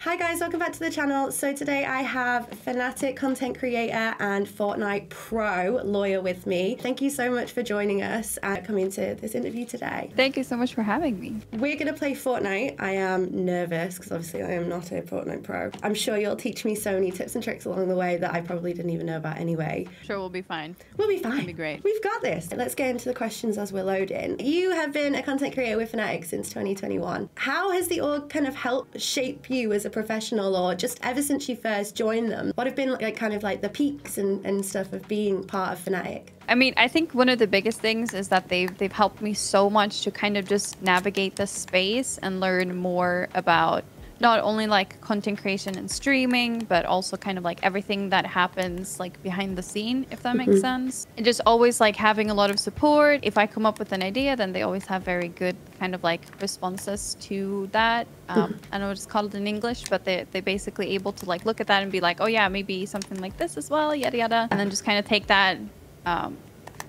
Hi guys, welcome back to the channel. So today I have Fnatic content creator and Fortnite pro Loeya with me. Thank you so much for joining us and coming to this interview today. Thank you so much for having me. We're going to play Fortnite. I am nervous because obviously I am not a Fortnite pro. I'm sure you'll teach me so many tips and tricks along the way that I probably didn't even know about anyway. Sure, we'll be fine. We'll be fine. It'll be great. We've got this. Let's get into the questions as we're loading. You have been a content creator with Fnatic since 2021. How has the org kind of helped shape you as a professional, or just ever since you first joined them? What have been like kind of like the peaks and stuff of being part of Fnatic? I mean, I think one of the biggest things is that they've helped me so much to kind of just navigate the space and learn more about not only like content creation and streaming, but also kind of like everything that happens like behind the scene, if that makes sense. And just always like having a lot of support. If I come up with an idea, then they always have very good kind of like responses to that. I know it's called in English, but they're basically able to like look at that and be like, oh yeah, maybe something like this as well, yada yada. And then just kind of take that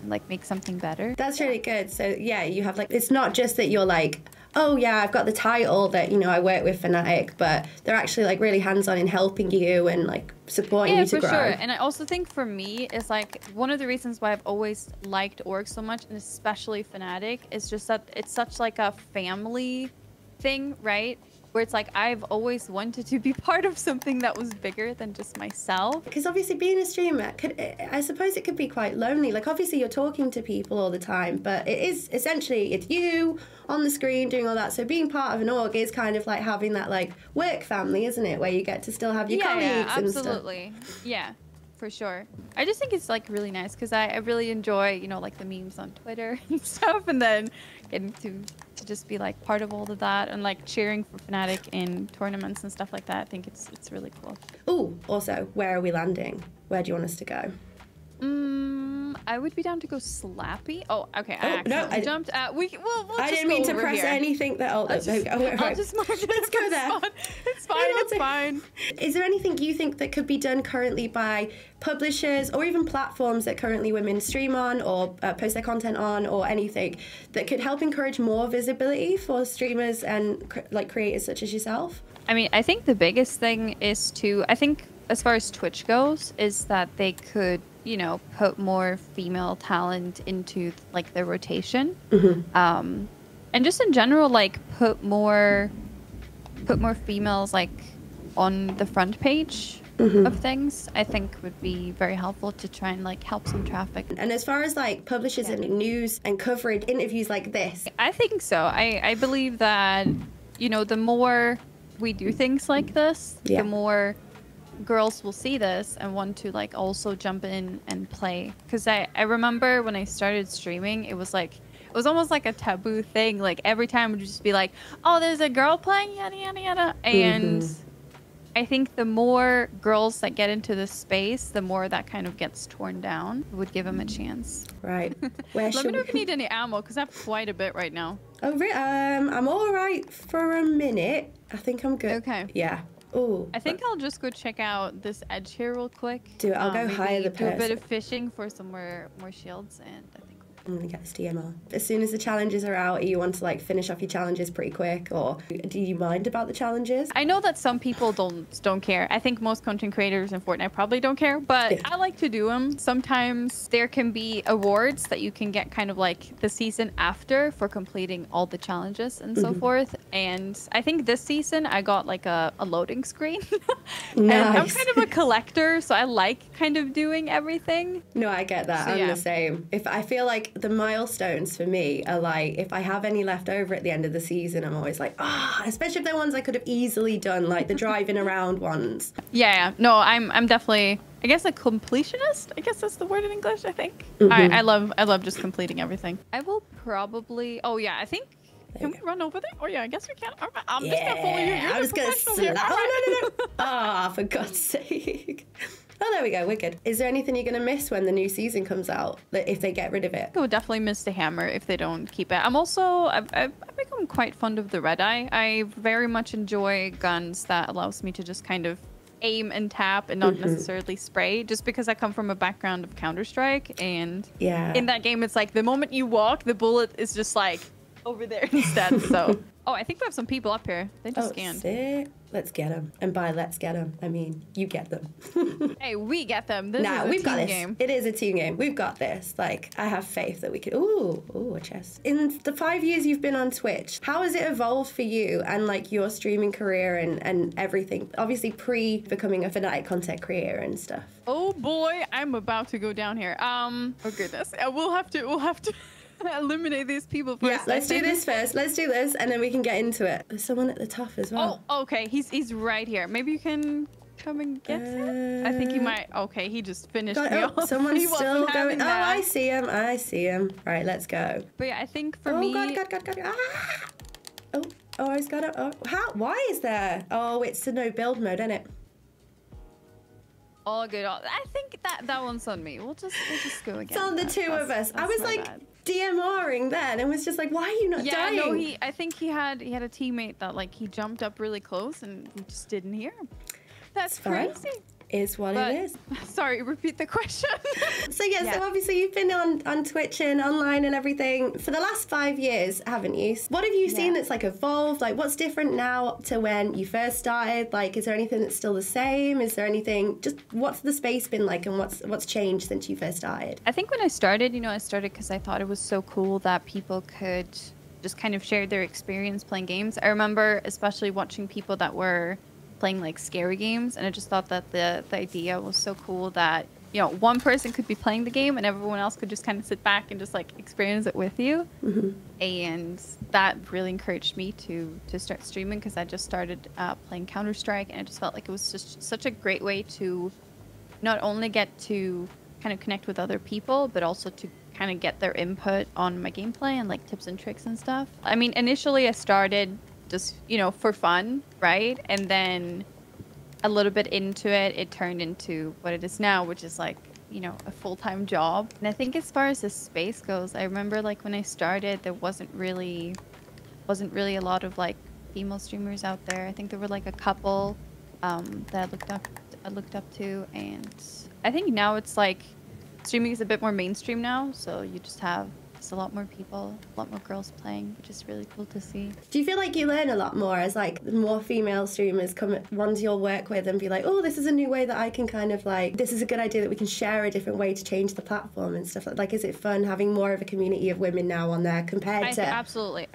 like make something better. That's really good. So yeah, you have like, it's not just that you're like, oh yeah, I've got the title that, you know, I work with Fnatic, but they're actually like really hands-on in helping you and like supporting you to grow. Yeah, for sure. And I also think for me, it's like one of the reasons why I've always liked orgs so much, and especially Fnatic, is just that it's such like a family thing, right? Where it's like I've always wanted to be part of something that was bigger than just myself. Because obviously being a streamer, I suppose it could be quite lonely. Like obviously you're talking to people all the time, but it is essentially, it's you on the screen doing all that. So being part of an org is kind of like having that like work family, isn't it? Where you get to still have your colleagues and stuff. Absolutely. Yeah, for sure. I just think it's like really nice because I really enjoy, you know, like the memes on Twitter and stuff, and then getting to just be like part of all of that and like cheering for Fnatic in tournaments and stuff like that. I think it's really cool. Oh, also, where are we landing? Where do you want us to go? I would be down to go Slappy. Oh, okay. Oh, I jumped. We'll I didn't mean to press anything that. I'll just mark it. Let's go there. It's fine. It's fine. Is there anything you think that could be done currently by publishers or even platforms that currently women stream on or post their content on, or anything that could help encourage more visibility for streamers and like creators such as yourself? I mean, I think the biggest thing is I think as far as Twitch goes, is that they could, you know, put more female talent into like their rotation, and just in general, like put more females like on the front page of things. I think would be very helpful to try and like help some traffic. And as far as like publishers and news and coverage, interviews like this, I think so. I believe that, you know, the more we do things like this, the more girls will see this and want to like also jump in and play. Because I remember when I started streaming, it was almost like a taboo thing. Like every time it would just be like, oh, there's a girl playing, yada yada yada. And I think the more girls that get into this space, the more that kind of gets torn down. It would give them a chance. Right. Let me know if you need any ammo, because I have quite a bit right now. Oh, I'm all right for a minute. I think I'm good. Okay. Yeah. Ooh, I think I'll just go check out this edge here real quick. Do it. I'll go hire the person. Do a bit of fishing for some more shields, and I think I'm gonna get this DMR. As soon as the challenges are out, you want to like finish off your challenges pretty quick, or do you mind about the challenges? I know that some people don't care. I think most content creators in Fortnite probably don't care, but I like to do them. Sometimes there can be awards that you can get kind of like the season after for completing all the challenges and so forth. And I think this season I got like a loading screen. And I'm kind of a collector, so I like kind of doing everything. No, I get that. So, I'm the same. If I feel like the milestones for me are like, if I have any left over at the end of the season, I'm always like, especially if they're ones I could have easily done, like the driving around ones. Yeah. No, I'm definitely, I guess, a completionist. I guess that's the word in English, I think. I love just completing everything. I will probably, I think, can we run over there? Oh yeah, I guess we can. I'm just gonna follow you. I'm just gonna slap. Oh no. For God's sake. Oh, there we go. We're good. Is there anything you're going to miss when the new season comes out, if they get rid of it? I would definitely miss the hammer if they don't keep it. I've become quite fond of the red eye. I very much enjoy guns that allows me to just kind of aim and tap and not necessarily spray, just because I come from a background of Counter-Strike, and in that game it's like the moment you walk, the bullet is just like over there instead. So I think we have some people up here. They just scanned. Sick. Let's get them. And by let's get them, I mean you get them. Hey, we get them. This is a we've got team this. game. It is a team game. We've got this. Like, I have faith that we can. Ooh, a chest. In the 5 years you've been on Twitch, how has it evolved for you and like your streaming career and everything? Obviously, pre becoming a Fnatic content creator and stuff. Oh boy, I'm about to go down here. Oh goodness, we'll have to eliminate these people first. Yeah, let's do this first. Let's do this, and then we can get into it. There's someone at the top as well. Oh, okay. He's right here. Maybe you can come and get him. I think he might. Okay, he just finished me off. Someone's still going. Oh, I see him. I see him. Right, let's go. But yeah, I think for me. Oh God. Ah! Oh, he's got it. Oh, how? Why is there? Oh, it's the no build mode, isn't it? Oh, good. I think that one's on me. We'll just go again. It's on the two of us. I was like DMRing then and was just like, why are you not dying? Yeah, no, I think he had a teammate that like he jumped up really close and we just didn't hear him. That's crazy. Is what it is. Sorry, repeat the question. So obviously you've been on Twitch and online and everything for the last 5 years, haven't you? What have you seen that's like evolved? Like what's different now to when you first started? Like is there anything that's still the same? Is there anything, just what's the space been like and what's changed since you first started? I think when I started, I started because I thought it was so cool that people could just kind of share their experience playing games. I remember especially watching people that were playing like scary games, and I just thought that the idea was so cool that one person could be playing the game and everyone else could just kind of sit back and just like experience it with you. And that really encouraged me to start streaming because I just started playing Counter-Strike, and I just felt like it was just such a great way to not only get to kind of connect with other people but also to kind of get their input on my gameplay and like tips and tricks and stuff. I mean, initially I started just for fun, right? And then a little bit into it, it turned into what it is now, which is like a full-time job. And I think as far as the space goes, I remember like when I started, there wasn't really a lot of like female streamers out there. I think there were like a couple that I looked up to, and I think now it's like streaming is a bit more mainstream now, so you just have a lot more people, a lot more girls playing, which is really cool to see. Do you feel like you learn a lot more as like more female streamers come ones you'll work with and be like, oh, this is a new way that I can kind of like, this is a good idea that we can share a different way to change the platform and stuff like is it fun having more of a community of women now on there compared to absolutely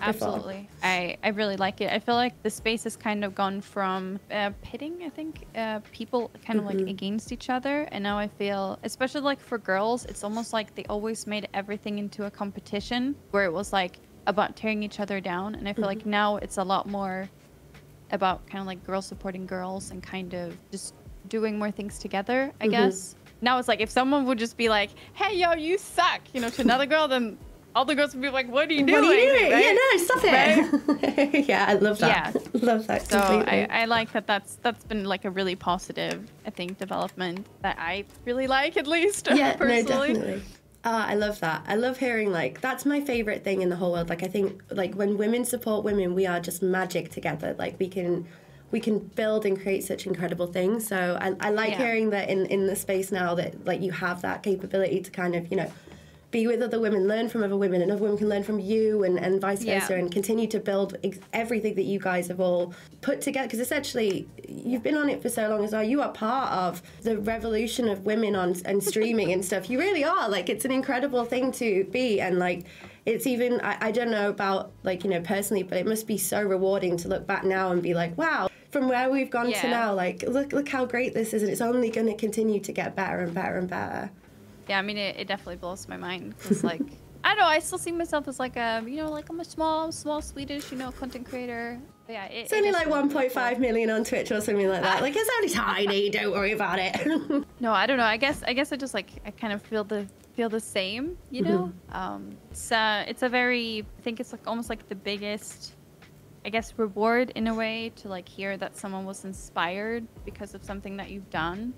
I really like it. I feel like the space has kind of gone from pitting, I think, people kind of like against each other, and now I feel, especially like for girls, it's almost like they always made everything into a competition where it was like about tearing each other down, and I feel like now it's a lot more about kind of like girls supporting girls and kind of just doing more things together, I guess. Now it's like if someone would just be like, hey yo, you suck, to another girl, then all the girls would be like, what are you doing? What are you doing? Right? Yeah, no, stop it. Right? Yeah, I love that. Yeah. Love that so completely. I like that's been like a really positive, I think, development that I really like, at least. Yeah, personally. No, definitely. I love that. I love hearing, like, that's my favorite thing in the whole world. Like, I think, like, when women support women, we are just magic together. Like, we can build and create such incredible things. So I like hearing that in the space now that, like, you have that capability to kind of, be with other women, learn from other women, and other women can learn from you, and vice versa, and continue to build everything that you guys have all put together. Because essentially, you've been on it for so long as well. You are part of the revolution of women and streaming and stuff. You really are. Like, it's an incredible thing to be, and like, it's even, I don't know about, like, personally, but it must be so rewarding to look back now and be like, wow, from where we've gone to now, like, look how great this is, and it's only going to continue to get better and better and better. Yeah, I mean, it definitely blows my mind because, like, I don't know, I still see myself as like a, like I'm a small Swedish, content creator. But yeah, it's only like 1.5 million on Twitch or something like that. Like, it's only tiny. Don't worry about it. No, I don't know. I guess I just like I kind of feel the same. It's a very, I think it's like almost like the biggest, I guess, reward in a way to like hear that someone was inspired because of something that you've done.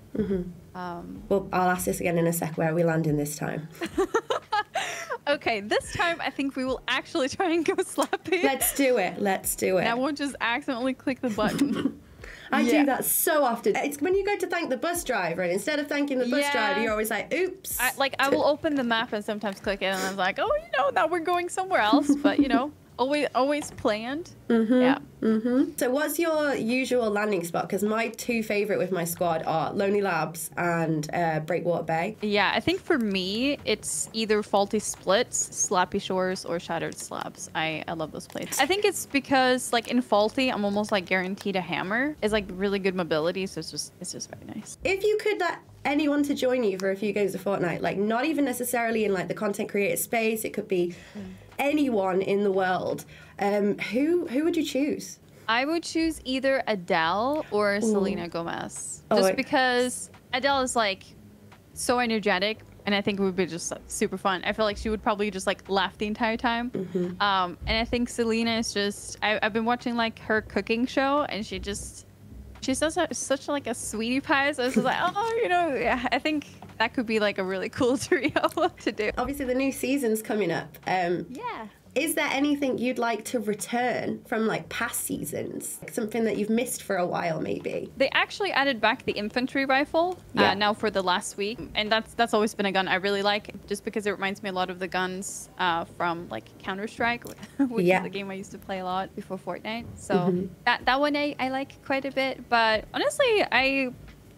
Well, I'll ask this again in a sec. Where are we landing this time? Okay, this time I think we will actually try and go slappy. Let's do it. And I won't just accidentally click the button. I do that so often. It's when you go to thank the bus driver, and instead of thanking the bus driver, you're always like, oops. I will open the map and sometimes click it, and I'm like, oh, now we're going somewhere else. But, always planned. Yeah. So what's your usual landing spot? Because my two favorite with my squad are Lonely Labs and Breakwater Bay. Yeah, I think for me, it's either Faulty Splits, Slappy Shores, or Shattered Slabs. I love those plays. I think it's because, like, in Faulty, I'm almost, like, guaranteed a hammer. It's, like, really good mobility, so it's just very nice. If you could let anyone to join you for a few games of Fortnite, like, not even necessarily in, like, the content creator space, it could be anyone in the world, who would you choose? I would choose either Adele or Selena Gomez. Just because Adele is, like, so energetic, and I think it would be just, like, super fun. I feel like she would probably just, like, laugh the entire time. And I think Selena is just... I've been watching, like, her cooking show, and she's such like a sweetie pie. So it's just like, oh, you know, yeah, I think that could be, like, a really cool trio to do. Obviously, the new season's coming up. Yeah. Is there anything you'd like to return from, like, past seasons? Like, something that you've missed for a while, maybe? They actually added back the infantry rifle now for the last week. And that's always been a gun I really like, just because it reminds me a lot of the guns from, like, Counter-Strike, which is the game I used to play a lot before Fortnite. So that one I like quite a bit. But honestly,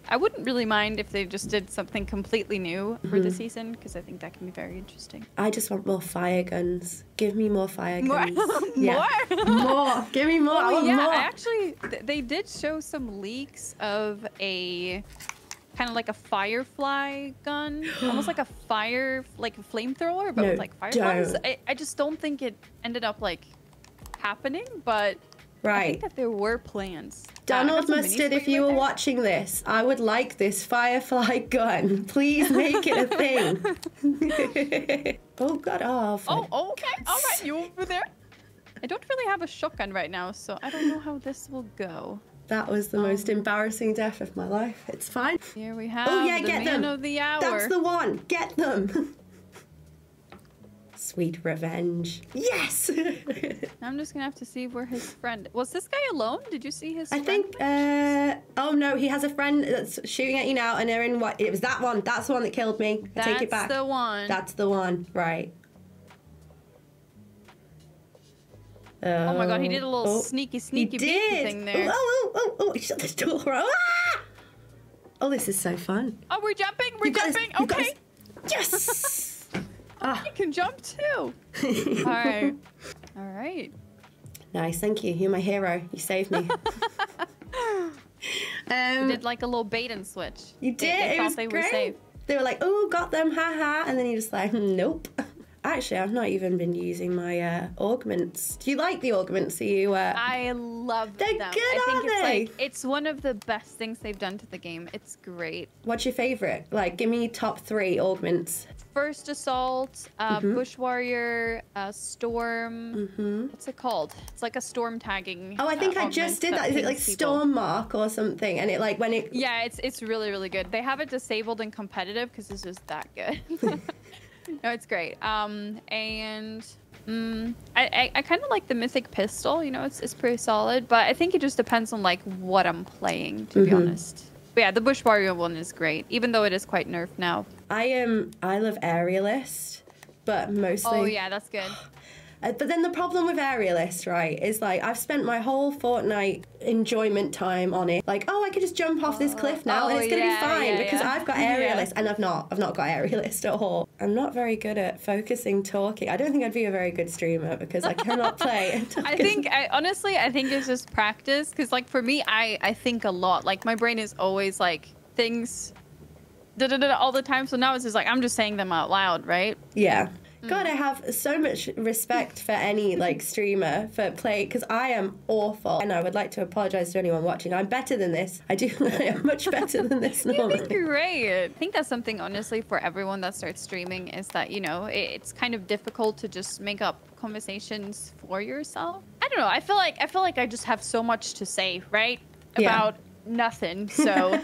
I wouldn't really mind if they just did something completely new for the season, because I think that can be very interesting. I just want more fire guns. Give me more fire guns. More? More. Give me more. Oh, more. Actually, they did show some leaks of a kind of like a firefly gun, almost like a flamethrower, but with, like, fireflies. I just don't think it ended up, like, happening, but I think that there were plans. Donald Mustard, if you were watching this, I would like this firefly gun. Please make it a thing. Oh, God. Oh, okay. All right, you over there? I don't really have a shotgun right now, so I don't know how this will go. That was the most embarrassing death of my life. It's fine. Here we have get the man them. of the hour. That's the one. Get them. Sweet revenge. Yes! I'm just gonna have to see where his friend... Was this guy alone? Did you see his friend? I think, oh no, he has a friend that's shooting at you now, and they're in what? It was that one. That's the one that killed me. I take it back. That's the one. That's the one. Right. Oh my god, he did a little sneaky thing there. Oh, he shut the door. Ah! Oh, this is so fun. Oh, we're jumping. We're jumping. Okay. Yes! You can jump too. All right. All right. Nice, thank you. You're my hero. You saved me. You did, like, a little bait and switch. You did. They thought they were safe. They were like, oh, got them, haha. And then you're just like, nope. Actually, I've not even been using my augments. Do you like the augments? Are you? I love them. They're good, it's one of the best things they've done to the game. It's great. What's your favorite? Like, give me top 3 augments. First Assault, Bush Warrior, Storm. What's it called? It's like a storm tagging. Oh, I think I just did that. Is it like Storm Mark or something? And it, like, when it... Yeah, it's really, really good. They have it disabled in competitive because it's just that good. No, it's great. I kind of like the Mythic Pistol. You know, it's pretty solid, but I think it just depends on, like, what I'm playing, to be honest. But yeah, the Bush Warrior one is great, even though it is quite nerfed now. I love Aerialist, but mostly... Oh yeah, that's good. But then the problem with Aerialist, right, is, like, I've spent my whole Fortnite enjoyment time on it. Like, oh, I could just jump off this cliff now and it's going to be fine because I've got Aerialist. And I've not got Aerialist at all. I'm not very good at focusing talking. I don't think I'd be a very good streamer because I cannot play. Honestly, I think it's just practice. Because, like, for me, I think a lot. Like, my brain is always, like, things all the time. So now it's just like, I'm just saying them out loud, right? Yeah. God, I have so much respect for any, like, streamer for play, because I am awful. And I would like to apologise to anyone watching. I'm better than this. I am much better than this normally. You think great. I think that's something, honestly, for everyone that starts streaming is that, you know, it's kind of difficult to just make up conversations for yourself. I don't know. I feel like I just have so much to say, right? About nothing. So...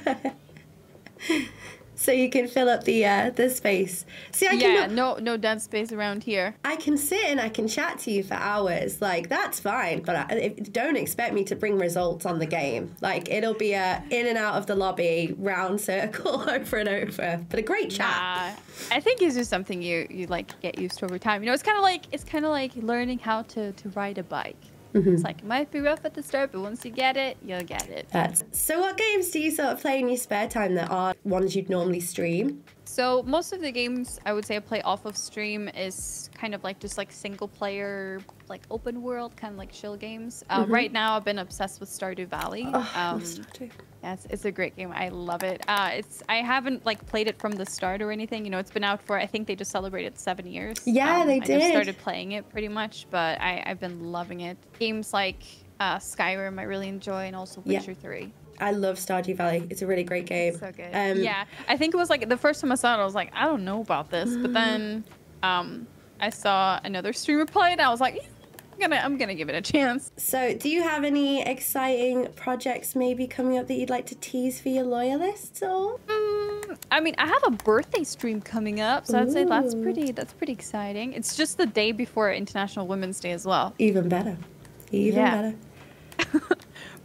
So you can fill up the space. See, I can no dead space around here. I can sit and I can chat to you for hours. Like, that's fine. But don't expect me to bring results on the game. Like, it'll be a in and out of the lobby, round circle over and over. But a great chat. I think it's just something you like get used to over time. You know, it's kind of like learning how to ride a bike. It's like, it might be rough at the start, but once you get it, you'll get it. So what games do you sort of play in your spare time that are ones you'd normally stream? So most of the games I would say I play off of stream is kind of like just like single player, like open world, kind of like chill games. Right now I've been obsessed with Stardew Valley. Stardew. Yeah, it's a great game. I love it. I haven't like played it from the start or anything. You know, it's been out for, I think they just celebrated 7 years. Yeah, they did. I just started playing it pretty much, but I've been loving it. Games like Skyrim I really enjoy, and also Witcher 3. I love Stardew Valley. It's a really great game. So good. Yeah, I think it was like the first time I saw it, I was like, I don't know about this. But then I saw another streamer play it, and I was like, I'm gonna give it a chance. So do you have any exciting projects maybe coming up that you'd like to tease for your loyalists or? I mean, I have a birthday stream coming up, so I'd say that's pretty exciting. It's just the day before International Women's Day as well. Even better. Even better.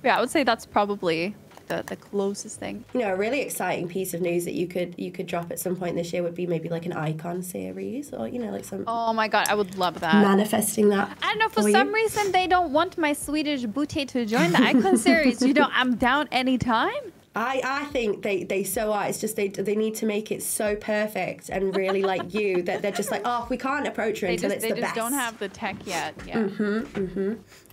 Yeah, I would say that's probably the closest thing. You know, a really exciting piece of news that you could drop at some point this year would be maybe like an icon series, or you know, like some. Oh my god, I would love that. Manifesting that. I don't know, for some reason they don't want my Swedish booty to join the icon series. You know, I'm down anytime. I think they so are. It's just they need to make it so perfect and really like you that they're just like, oh, we can't approach her until it's the best. They just don't have the tech yet. Yeah.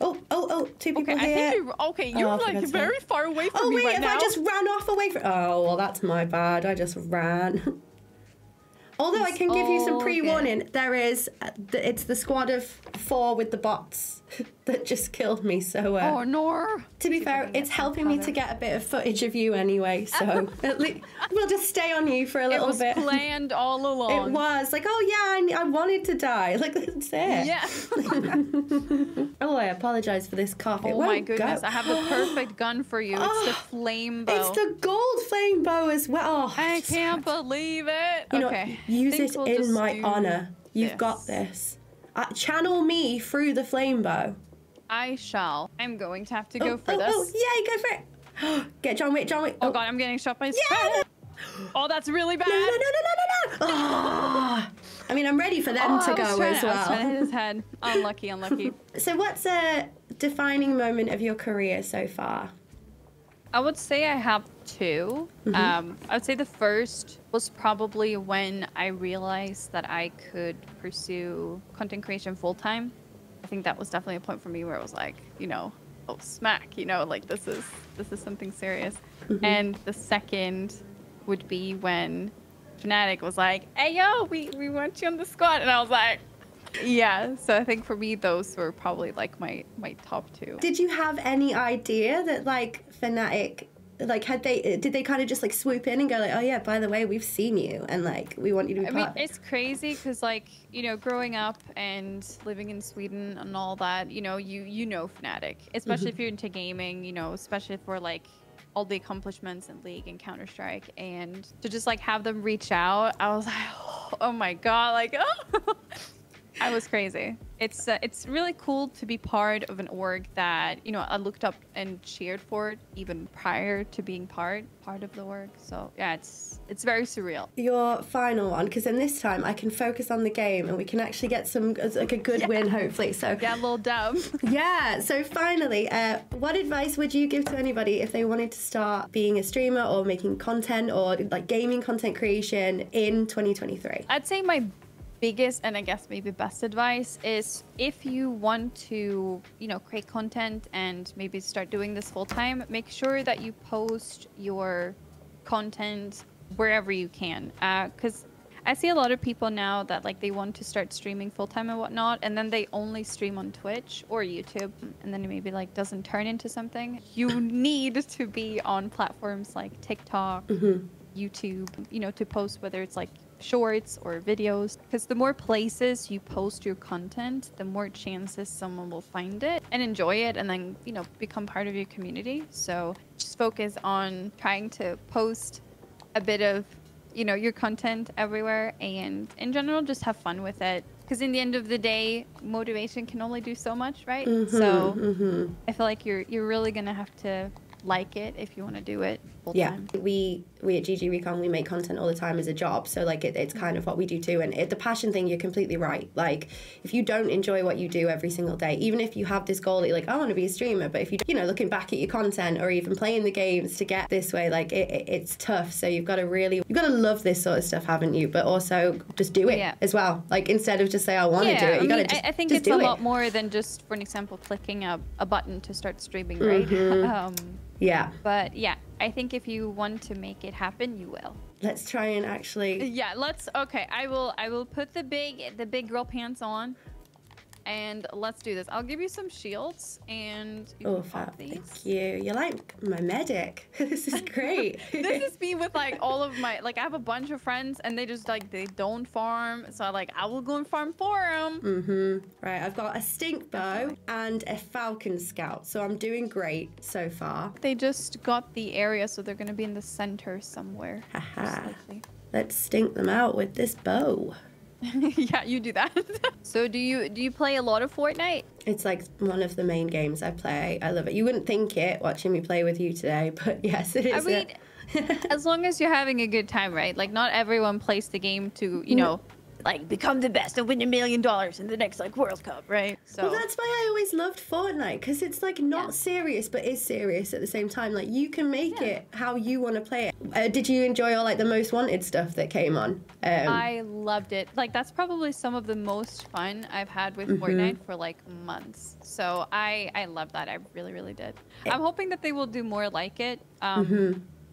Oh, two people here. I think you're like very far away from me right now. I just ran off away from. Oh, well, that's my bad. I just ran. Although I can give you some pre-warning, there is, it's the squad of 4 with the bots that just killed me. So, oh no! To be fair, it's helping me to get a bit of footage of you anyway. So at least we'll just stay on you for a little bit. It was planned all along. It was like, oh yeah, I wanted to die. Like that's it. Yeah. Oh, I apologize for this cough. Oh my goodness! I have the perfect gun for you. It's the flame bow. It's the gold flame bow as well. Oh, I can't believe it. You know, use it in my honor. You've got this. Channel me through the flame bow. I shall. I'm going to have to go for this. Oh, yeah, go for it. Get John Wick. Oh god, I'm getting shot by a spider. Oh, that's really bad. No. Oh. I mean, I'm ready for them to go as well. I was trying to hit his head. Unlucky. So what's a defining moment of your career so far? I would say I have 2. I would say the first was probably when I realized that I could pursue content creation full-time. I think that was definitely a point for me where it was like, you know, oh smack, you know, like this is something serious. And the second would be when Fnatic was like, hey yo, we want you on the squad, and I was like, yeah. So I think for me those were probably like my top 2. Did you have any idea that like Fnatic, like did they kind of just like swoop in and go like, oh yeah, by the way, we've seen you and like we want you to be part of it? It's crazy because like, you know, growing up and living in Sweden and all that, you know, you know Fnatic, especially if you're into gaming, you know, especially for like all the accomplishments in League and Counter-Strike, and to just like have them reach out, I was like, oh my god, like oh. I was crazy. It's really cool to be part of an org that, you know, I looked up and cheered for it even prior to being part of the org. So yeah, it's very surreal. Your final one, because then this time I can focus on the game and we can actually get some like a good win hopefully. So yeah, a little dub. Yeah. So finally, what advice would you give to anybody if they wanted to start being a streamer or making content or like gaming content creation in 2023? I'd say my biggest and I guess maybe best advice is if you want to, you know, create content and maybe start doing this full time, make sure that you post your content wherever you can. Because I see a lot of people now that like they want to start streaming full time and whatnot, and then they only stream on Twitch or YouTube, and then it maybe like doesn't turn into something. You need to be on platforms like TikTok, YouTube, you know, to post, whether it's like shorts or videos, because the more places you post your content, the more chances someone will find it and enjoy it and then, you know, become part of your community. So just focus on trying to post a bit of you know, your content everywhere, and in general, just have fun with it. Because in the end of the day, motivation can only do so much, right? So I feel like you're really gonna have to like it if you want to do it full time. We at GGRecon, we make content all the time as a job, so like it's kind of what we do too. And the passion thing, you're completely right. Like if you don't enjoy what you do every single day, even if you have this goal that you're like, I want to be a streamer, but if you know, looking back at your content or even playing the games to get this way, like it's tough. So you've got to love this sort of stuff, haven't you? But also just do it as well. Like instead of just say I want to do it, you got to I think it's a lot more than just, for an example, clicking a button to start streaming, right? Yeah. But yeah, I think if you want to make it happen, you will. Let's try and actually. Yeah, okay, I will put the big girl pants on, and let's do this. I'll give you some shields, and you can pop these. Thank you. You're like my medic. This is great. This is me with like all of my, like I have a bunch of friends, and they just like, they don't farm, so I will go and farm for them. Right, I've got a stink bow and a falcon scout, so I'm doing great so far. They just got the area, so they're gonna be in the center somewhere. Let's stink them out with this bow. Yeah, you do that. So do you play a lot of Fortnite? It's like one of the main games I play. I love it. You wouldn't think it watching me play with you today, but yes, it is. I mean, as long as you're having a good time, right? Like not everyone plays the game to, you know, like become the best and win $1 million in the next like World Cup, right? So well, that's why I always loved Fortnite, because it's like not serious but is serious at the same time. Like you can make it how you want to play it. Did you enjoy all like the most wanted stuff that came on? I loved it. Like that's probably some of the most fun I've had with Fortnite for like months. So I love that. I really did. I'm hoping that they will do more like it.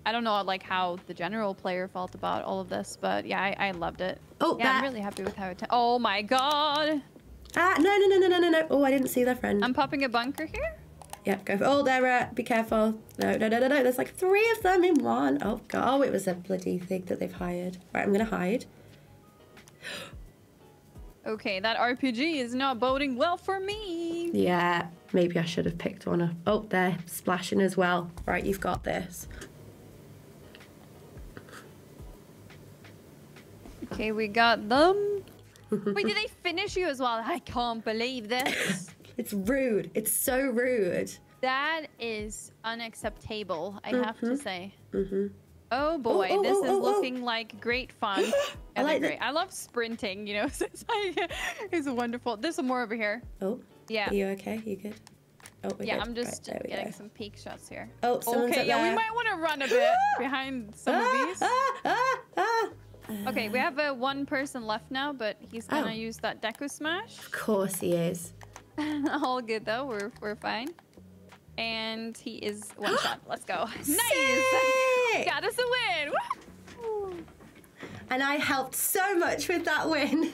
I don't know like how the general player felt about all of this, but yeah, I loved it. Oh, yeah, I'm really happy with how it. Oh my god! Ah, no! Oh, I didn't see their friend. I'm popping a bunker here. Yeah, go for. Oh, they're be careful. No. There's like 3 of them in one. Oh god! Oh, it was a bloody thing that they've hired. Right, I'm gonna hide. Okay, that RPG is not boding well for me. Yeah, maybe I should have picked one up. Oh, they're splashing as well. Right, you've got this. Okay, we got them. Wait, did they finish you as well? I can't believe this. It's rude. It's so rude. That is unacceptable, I have to say. Oh boy, this is looking like great fun. I like great. I love sprinting, you know, so it's like, it's wonderful. There's some more over here. Oh, yeah. Are you okay? You good? Oh, we're yeah, good. I'm just right, getting some peek shots here. Oh, someone's okay, up yeah, there. we might want to run a bit behind some of these. Okay, we have one person left now, but he's gonna use that Deku Smash. Of course he is. All good though, we're fine. And he is one shot. Let's go. Sick! Nice! Got us a win! Woo! And I helped so much with that win.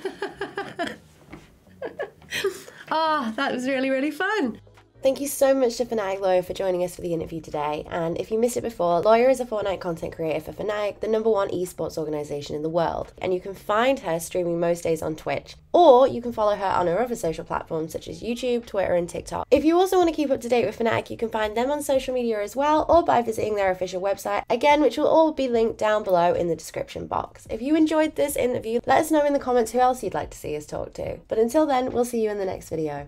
Oh, that was really fun. Thank you so much to Fnatic Loeya for joining us for the interview today. And if you missed it before, Loeya is a Fortnite content creator for Fnatic, the #1 esports organisation in the world. And you can find her streaming most days on Twitch. Or you can follow her on her other social platforms such as YouTube, Twitter and TikTok. If you also want to keep up to date with Fnatic, you can find them on social media as well, or by visiting their official website, again, which will all be linked down below in the description box. If you enjoyed this interview, let us know in the comments who else you'd like to see us talk to. But until then, we'll see you in the next video.